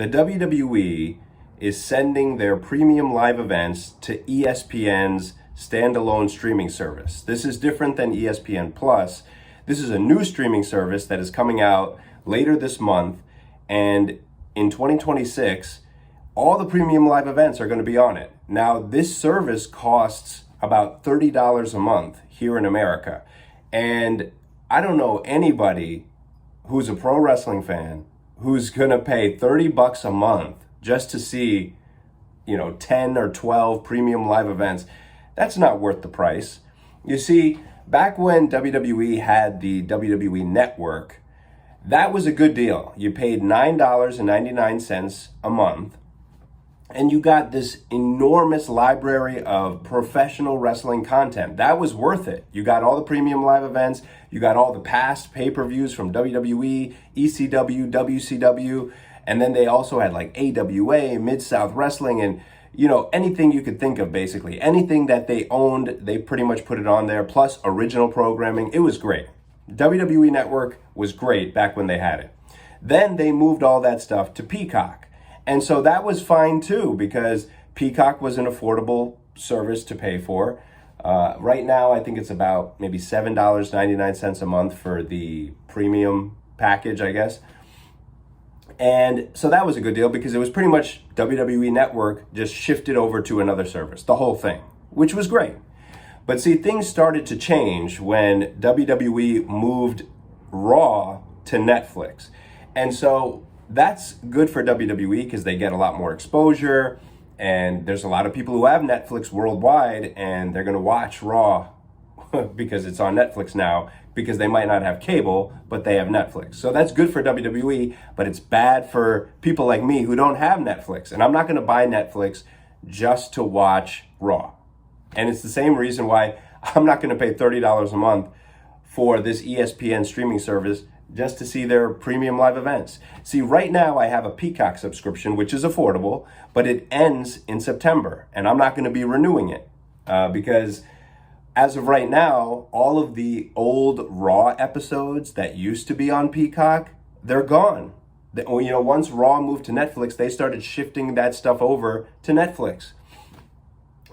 The WWE is sending their premium live events to ESPN's standalone streaming service. This is different than ESPN Plus. This is a new streaming service that is coming out later this month, and in 2026, all the premium live events are going to be on it. Now, this service costs about $30 a month here in America, and I don't know anybody who's a pro wrestling fan who's going to pay $30 a month just to see, 10 or 12 premium live events. That's not worth the price. You see, back when WWE had the WWE Network, that was a good deal. You paid $9.99 a month, and you got this enormous library of professional wrestling content. That was worth it. You got all the premium live events. You got all the past pay-per-views from WWE, ECW, WCW, and then they also had like AWA, Mid-South Wrestling, and anything you could think of, basically. Anything that they owned, they pretty much put it on there, plus original programming. It was great. WWE Network was great back when they had it. Then they moved all that stuff to Peacock. And so that was fine too, because Peacock was an affordable service to pay for. Right now, I think it's about maybe $7.99 a month for the premium package, I guess. And so that was a good deal because it was pretty much WWE Network just shifted over to another service, the whole thing, which was great. But see, things started to change when WWE moved Raw to Netflix. And so that's good for WWE because they get a lot more exposure, and there's a lot of people who have Netflix worldwide, and they're going to watch Raw because it's on Netflix now, because they might not have cable, but they have Netflix. So that's good for WWE, but it's bad for people like me who don't have Netflix. And I'm not going to buy Netflix just to watch Raw. And it's the same reason why I'm not going to pay $30 a month for this ESPN streaming service just to see their premium live events. See, right now I have a Peacock subscription, which is affordable, but it ends in September, and I'm not going to be renewing it because as of right now, all of the old Raw episodes that used to be on Peacock, they're gone. Once Raw moved to Netflix, they started shifting that stuff over to Netflix.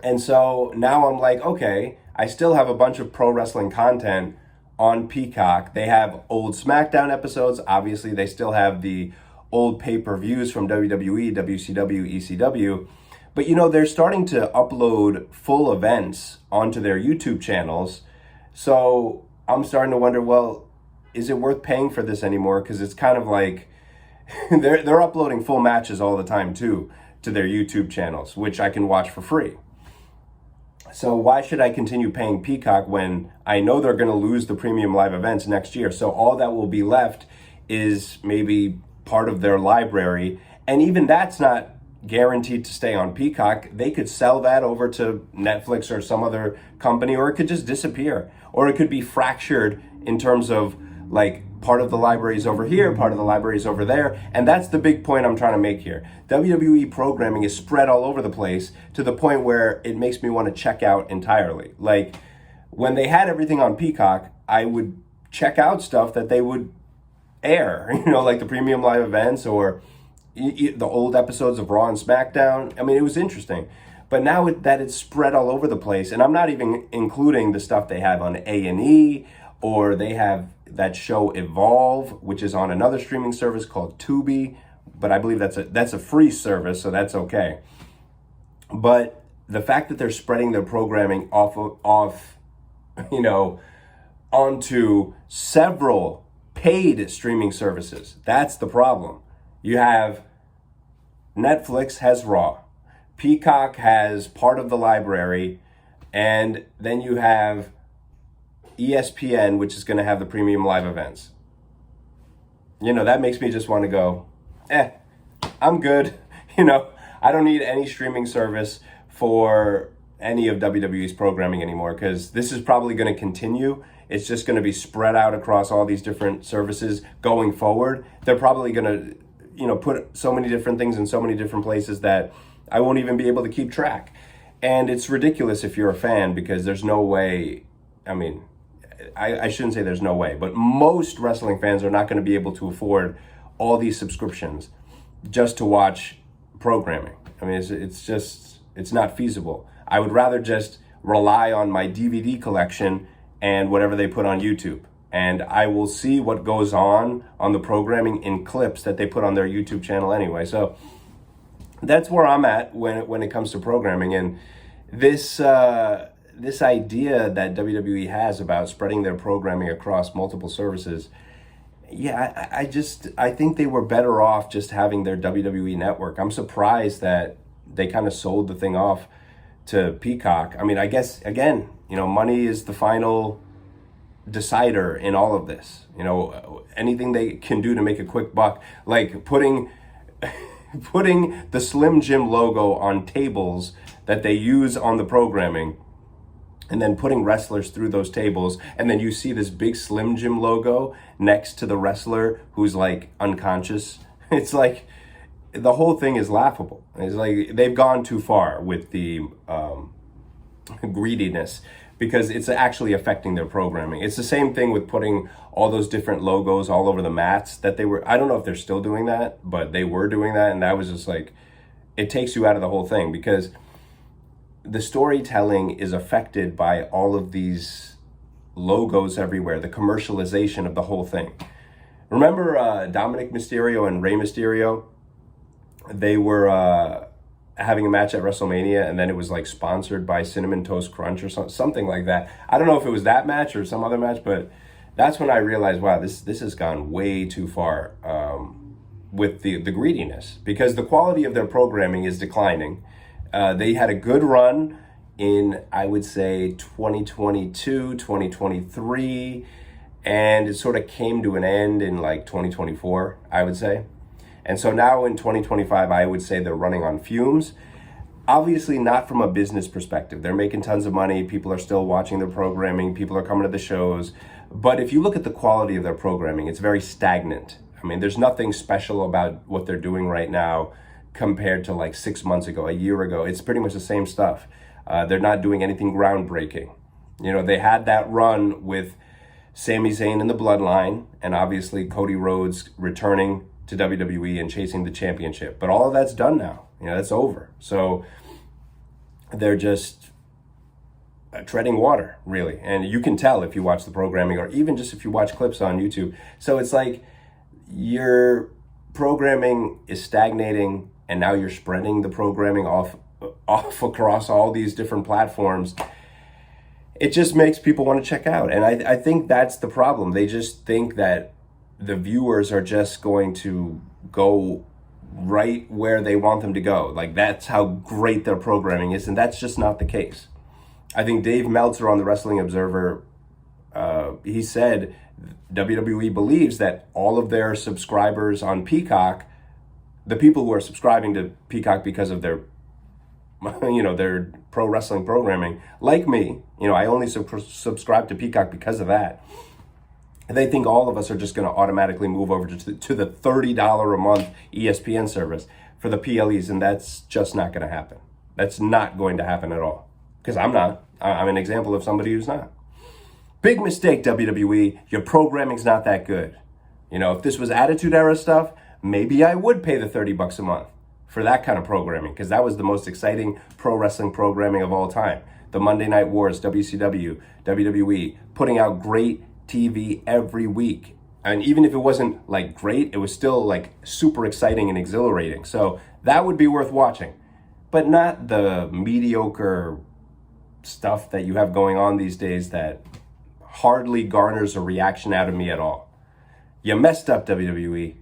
And so now I'm like, okay, I still have a bunch of pro wrestling content on Peacock. They have old SmackDown episodes. Obviously, they still have the old pay-per-views from WWE, WCW, ECW. But they're starting to upload full events onto their YouTube channels. So I'm starting to wonder, well, is it worth paying for this anymore? Because it's kind of like they're uploading full matches all the time too to their YouTube channels, which I can watch for free. So why should I continue paying Peacock when I know they're going to lose the premium live events next year? So all that will be left is maybe part of their library. And even that's not guaranteed to stay on Peacock. They could sell that over to Netflix or some other company, or it could just disappear. Or it could be fractured in terms of like part of the library is over here, part of the library is over there. And that's the big point I'm trying to make here. WWE programming is spread all over the place to the point where it makes me want to check out entirely. Like when they had everything on Peacock, I would check out stuff that they would air, like the premium live events or the old episodes of Raw and SmackDown. I mean, it was interesting. But now that it's spread all over the place, and I'm not even including the stuff they have on A&E, or they have that show Evolve, which is on another streaming service called Tubi, but I believe that's a free service, so that's okay. But the fact that they're spreading their programming onto several paid streaming services, that's the problem. You have Netflix has Raw, Peacock has part of the library, and then you have ESPN, which is going to have the premium live events. That makes me just want to go, I'm good. I don't need any streaming service for any of WWE's programming anymore, because this is probably going to continue. It's just going to be spread out across all these different services going forward. They're probably going to put so many different things in so many different places that I won't even be able to keep track. And it's ridiculous if you're a fan, because there's no way, I shouldn't say there's no way, but most wrestling fans are not going to be able to afford all these subscriptions. just to watch programming. I mean, it's not feasible. I would rather just rely on my DVD collection and whatever they put on YouTube. And I will see what goes on the programming in clips that they put on their YouTube channel anyway. So that's where I'm at when it comes to programming. And this idea that WWE has about spreading their programming across multiple services, yeah, I think they were better off just having their WWE network. I'm surprised that they kind of sold the thing off to Peacock. I mean, I guess, again, money is the final decider in all of this. Anything they can do to make a quick buck, like putting the Slim Jim logo on tables that they use on the programming, and then putting wrestlers through those tables, and then you see this big Slim Jim logo next to the wrestler who's like unconscious. It's like the whole thing is laughable. It's like they've gone too far with the greediness, because it's actually affecting their programming. It's the same thing with putting all those different logos all over the mats that they were, I don't know if they're still doing that, but they were doing that, and that was just like, it takes you out of the whole thing, because the storytelling is affected by all of these logos everywhere, the commercialization of the whole thing. Remember Dominic Mysterio and Rey Mysterio? They were having a match at WrestleMania, and then it was like sponsored by Cinnamon Toast Crunch or something like that. I don't know if it was that match or some other match, but that's when I realized, wow, this has gone way too far with the greediness, because the quality of their programming is declining. They had a good run in, I would say, 2022, 2023, and it sort of came to an end in like 2024, I would say. And so now in 2025, I would say they're running on fumes. Obviously not from a business perspective. They're making tons of money. People are still watching their programming. People are coming to the shows. But if you look at the quality of their programming, it's very stagnant. I mean, there's nothing special about what they're doing right now compared to like 6 months ago, a year ago. It's pretty much the same stuff. They're not doing anything groundbreaking. They had that run with Sami Zayn in the Bloodline, and obviously Cody Rhodes returning to WWE and chasing the championship. But all of that's done now. That's over. So they're just treading water, really. And you can tell if you watch the programming, or even just if you watch clips on YouTube. So it's like your programming is stagnating, and now you're spreading the programming off across all these different platforms. It just makes people want to check out. And I think that's the problem. They just think that the viewers are just going to go right where they want them to go. Like, that's how great their programming is, and that's just not the case. I think Dave Meltzer on the Wrestling Observer, he said WWE believes that all of their subscribers on Peacock, the people who are subscribing to Peacock because of their their pro wrestling programming, like me, I only subscribe to Peacock because of that. They think all of us are just going to automatically move over to the $30 a month ESPN service for the PLEs, and that's just not going to happen. That's not going to happen at all, because I'm not. I'm an example of somebody who's not. Big mistake, WWE. Your programming's not that good. If this was Attitude Era stuff, maybe I would pay the $30 a month for that kind of programming, because that was the most exciting pro wrestling programming of all time. The Monday Night Wars, WCW, WWE, putting out great TV every week. And even if it wasn't like great, it was still like super exciting and exhilarating. So that would be worth watching, but not the mediocre stuff that you have going on these days that hardly garners a reaction out of me at all. You messed up, WWE.